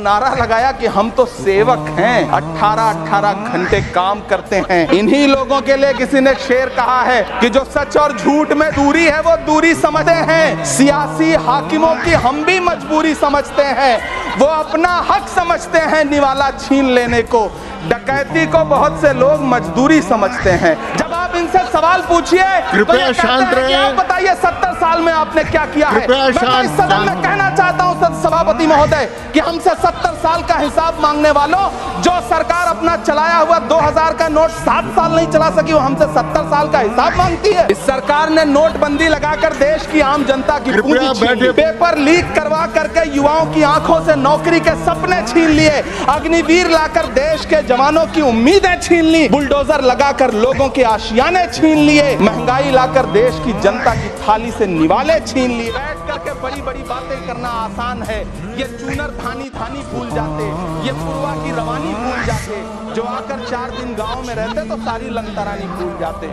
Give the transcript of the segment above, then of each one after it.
नारा लगाया कि हम तो सेवक हैं, 18-18 घंटे काम करते हैं। इन्हीं लोगों के लिए किसी ने शेर कहा है कि जो सच और झूठ में दूरी है वो दूरी समझते हैं। सियासी हाकिमों की हम भी मजबूरी समझते हैं, वो अपना हक समझते हैं निवाला छीन लेने को। डकैती को बहुत से लोग मजदूरी समझते हैं। जब आप इनसे सवाल पूछिए कृपया शांत रहिए। आप बताइए 70 साल में आपने क्या किया है। मैं इस सदन में कहना चाहता हूं सभापति महोदय कि हमसे 70 साल का हिसाब मांगने वालों, जो सरकार अपना चलाया हुआ 2000 का नोट 7 साल नहीं चला सकी, वो हमसे 70 साल का हिसाब मांगती है। इस सरकार ने नोटबंदी लगाकर देश की आम जनता की पूंजी छीन ली, पेपर लीक करवा करके युवाओं की आंखों से नौकरी के सपने छीन लिए, अग्निवीर लाकर देश के जवानों की उम्मीदें छीन ली, बुलडोजर लगाकर लोगों के आशियाने छीन लिए, महंगाई लाकर देश की जनता की थाली से निवाले छीन लिए। बैठ करके बड़ी बड़ी बातें करना आसान है, ये चूनर थानी थानी भूल जाते, ये पुरवा की रवानी भूल जाते, जो आकर 4 दिन गांव में रहते तो सारी लंतरानी भूल जाते।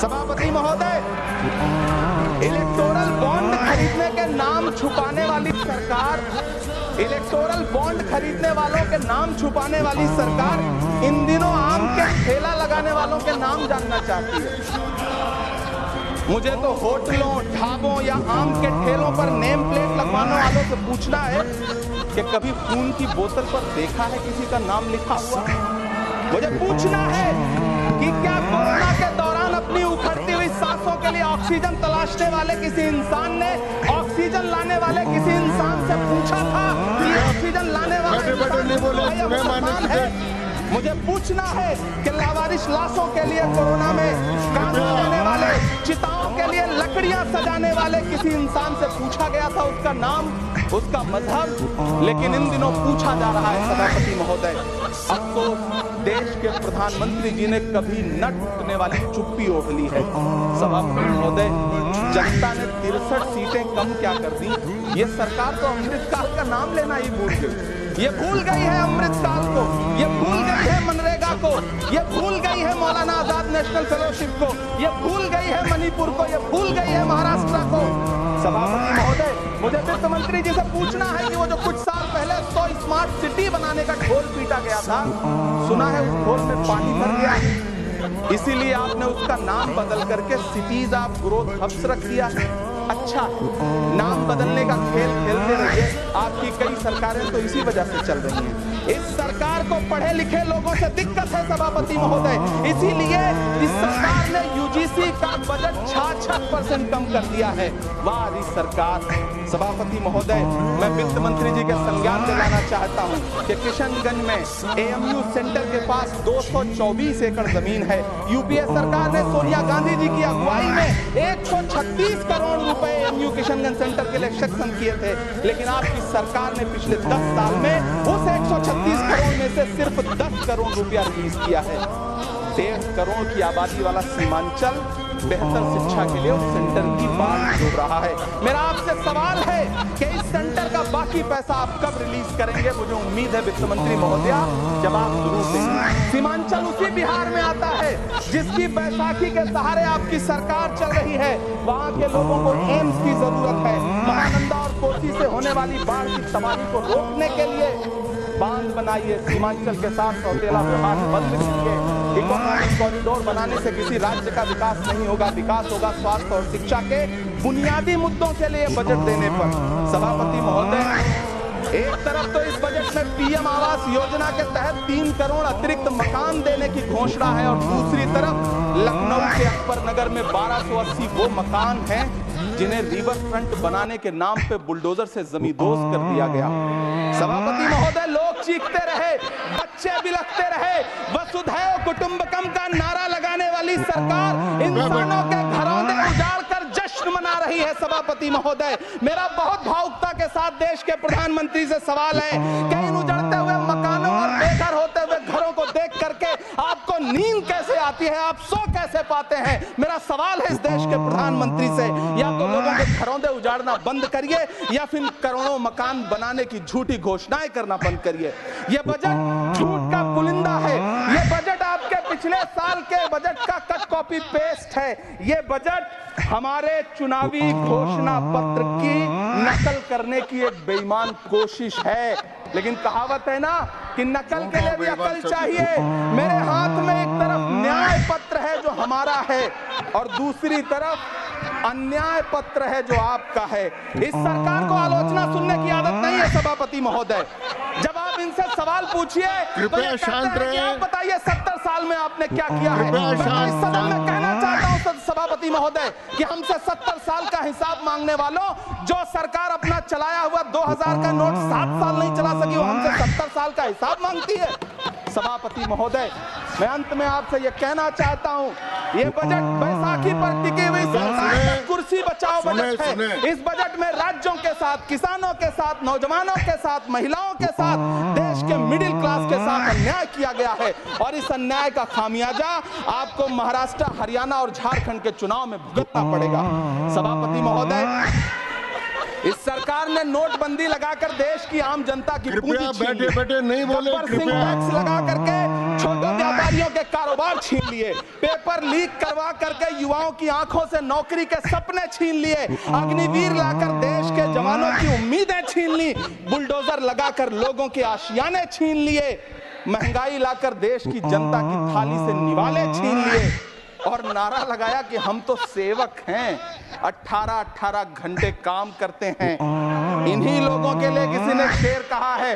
सभापति महोदय, इलेक्टोरल बॉन्ड खरीदने के नाम छुपाने वाली सरकार, इलेक्टोरल बॉन्ड खरीदने वालों के नाम छुपाने वाली सरकार इन दिनों आम के ठेला लगाने वालों के नाम जानना चाहती है। मुझे तो होटलों, ढाबों या आम के ठेलों पर नेम प्लेट लगवाने वालों से पूछना है कि कभी खून की बोतल पर देखा है किसी का नाम लिखा हुआ? मुझे पूछना है कि क्या कोरोना के दौरान अपनी उखड़ती हुई सांसों के लिए ऑक्सीजन तलाशने वाले किसी इंसान ने ऑक्सीजन लाने वाले किसी इंसान से पूछा था कि ऑक्सीजन लाने वाले है? मुझे पूछना है कि लावारिश लाशों के लिए कोरोना में काम करने वाले, चिताओं के लिए लकड़ियां सजाने वाले किसी इंसान से पूछा गया था उसका नाम, उसका मजहब? लेकिन इन दिनों पूछा जा रहा है सभापति महोदय। अफसोस देश के प्रधानमंत्री जी ने कभी न टूटने वाली चुप्पी ओढ़ ली है। सभापति महोदय, जनता ने 63 सीटें कम क्या कर दी? ये सरकार तो अमृतकाल का नाम लेना ही भूल गई। ये भूल गई है अमृतकाल को, ये भूल गई है मनरेगा को, ये भूल गई है मौलाना आजाद नेशनल फेलोशिप को, ये भूल गई है मणिपुर को, ये भूल गई है महाराष्ट्र को। सभापति महोदय, मुझे वित्त मंत्री जी से पूछना है कि वो जो कुछ साल पहले 100 स्मार्ट सिटी बनाने का ढोल पीटा गया था, सुना है उस ढोल में पानी भर गया, इसीलिए आपने उसका नाम बदल करके सिटीज ऑफ ग्रोथ हब्स रख दिया। अच्छा, नाम बदलने का खेल खेलते रहिए, आपकी कई सरकारें तो इसी वजह से चल रही हैं। इस सरकार को पढ़े लिखे लोगों से दिक्कत है सभापति महोदय, इसीलिए इस सरकार ने यूजीसी का बजट 66% कम कर दिया है। वाह इस सरकार। सभापति महोदय, मैं वित्त मंत्री जी के संज्ञान में लाना चाहता हूं कि किशनगंज में एएमयू सेंटर के पास 224 एकड़ जमीन है। यूपीए सरकार ने सोनिया गांधी जी की अगुवाई में 136 करोड़ रुपए एएमयू किशनगंज सेंटर के लिए सेक्शन किए थे, लेकिन आपकी सरकार ने पिछले 10 साल में उस 136 करोड़ में से सिर्फ 10 करोड़ रुपया रिलीज किया है। 1.5 करोड़ की आबादी वाला सीमांचल बेहतर शिक्षा के लिए उस सेंटर की बात जोड़ रहा है। मेरा आपसे सवाल है कि इस सेंटर का बाकी पैसा आप कब रिलीज करेंगे? मुझे उम्मीद है वित्त मंत्री महोदया जवाब जरूर देंगे। सीमांचल उसी बिहार में आता है जिसकी बैसाखी के सहारे आपकी सरकार चल रही है। वहां के लोगों को एम्स की जरूरत है। महानंदा और कोसी से होने वाली बाढ़ की तबाही को रोकने के लिए बांध बनाइए, सीमांचल के साथ सौतेला व्यवहार बंद कीजिए। इकोनॉमिक कॉरिडोर बनाने से किसी राज्य का विकास नहीं होगा, विकास होगा स्वास्थ्य और शिक्षा के बुनियादी मुद्दों के लिए बजट देने पर। सभापति महोदय, एक तरफ तो इस बजट में पीएम आवास योजना के तहत 3 करोड़ अतिरिक्त मकान देने की घोषणा है और दूसरी तरफ लखनऊ के अकबर नगर में 1280 वो मकान हैं जिन्हें रिवर फ्रंट बनाने के नाम पे बुलडोजर से जमींदोज कर दिया गया। सभापति महोदय, लोग चीखते रहे, बच्चे बिलखते रहे, वसुधैव कुटुंबकम का नारा लगाने वाली सरकार इंसानों के घरौंदे उजाड़ कर जश्न मना रही है। सभापति महोदय, मेरा बहुत भावुकता के साथ देश के प्रधानमंत्री से सवाल है कि इन उजड़ते हुए मकानों और बेघर होते हुए घरों को देख करके आपको नींद कैसे आती है, आप सो कैसे पाते हैं? मेरा सवाल है इस देश के प्रधानमंत्री से, या तो लोगों के घरौंदे उजाड़ना बंद करिए या फिर करोड़ों मकान बनाने की झूठी घोषणाएं करना बंद करिए। यह बजट झूठ का पुलिंदा है, यह बजट आपके पिछले साल के बजट का कट कॉपी पेस्ट है। यह बजट हमारे चुनावी घोषणा पत्र की नकल करने की एक बेईमान कोशिश है। लेकिन कहावत है ना कि नकल के लिए भी अकल चाहिए। मेरे हाथ में एक तरफ न्याय पत्र है जो हमारा है और दूसरी तरफ अन्याय पत्र है जो आपका है। इस सरकार को आलोचना सुनने की आदत नहीं है सभापति महोदय। जब आप इनसे सवाल पूछिए तो ये कहते हैं कि आप बताइए 70 साल में आपने क्या किया है। मैं इस सदन में कहना चाहता हूं सभापति महोदय कि हमसे 70 साल का हिसाब मांगने वालों, जो सरकार अपना चलाया हुआ 2000 का नोट 7 साल नहीं चला सकी, वो हमसे 70 साल का हिसाब मांगती है। सभापति महोदय, मैं अंत में आपसे यह कहना चाहता हूं, ये बजट बैसाखी पर टिकी हुई सरकार का कुर्सी बचाओ बजट है। इस बजट में राज्यों के साथ, किसानों के साथ, नौजवानों के साथ, महिलाओं के साथ, देश के मिडिल क्लास के साथ अन्याय किया गया है और इस अन्याय का खामियाजा आपको महाराष्ट्र, हरियाणा और झारखंड के चुनाव में भुगतना पड़ेगा। सभापति महोदय, इस सरकार ने नोटबंदी लगाकर देश की आम जनता की पूंजी छीन ली, बैठे नहीं बोले, टैक्स लगा करके छोटे व्यापारियों के कारोबार छीन लिए, पेपर लीक करवा करके युवाओं की आंखों से नौकरी के सपने छीन लिए, अग्निवीर लाकर देश के जवानों की उम्मीदें छीन ली, बुलडोजर लगाकर लोगों के आशियाने छीन लिए, महंगाई लाकर देश की जनता की थाली से निवाले छीन लिए और नारा लगाया कि हम तो सेवक हैं, 18-18 घंटे काम करते हैं। इन्हीं लोगों के लिए किसी ने शेर कहा है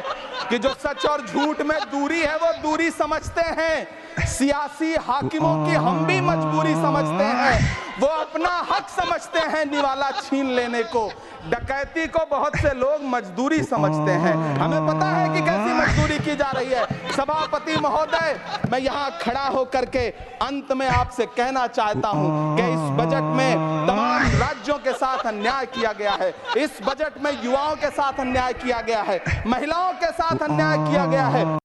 कि जो सच और झूठ में दूरी है वो दूरी समझते हैं। सियासी हाकिमों की हम भी मजबूरी समझते हैं, वो अपना हक समझते हैं निवाला छीन लेने को। डकैती को बहुत से लोग मजदूरी समझते हैं, हमें पता है कि कैसी मजदूरी की जा रही है। सभापति महोदय, मैं यहाँ खड़ा होकर के अंत में आपसे कहना चाहता हूँ कि इस बजट में तमाम राज्यों के साथ अन्याय किया गया है, इस बजट में युवाओं के साथ अन्याय किया गया है, महिलाओं के साथ अन्याय किया गया है।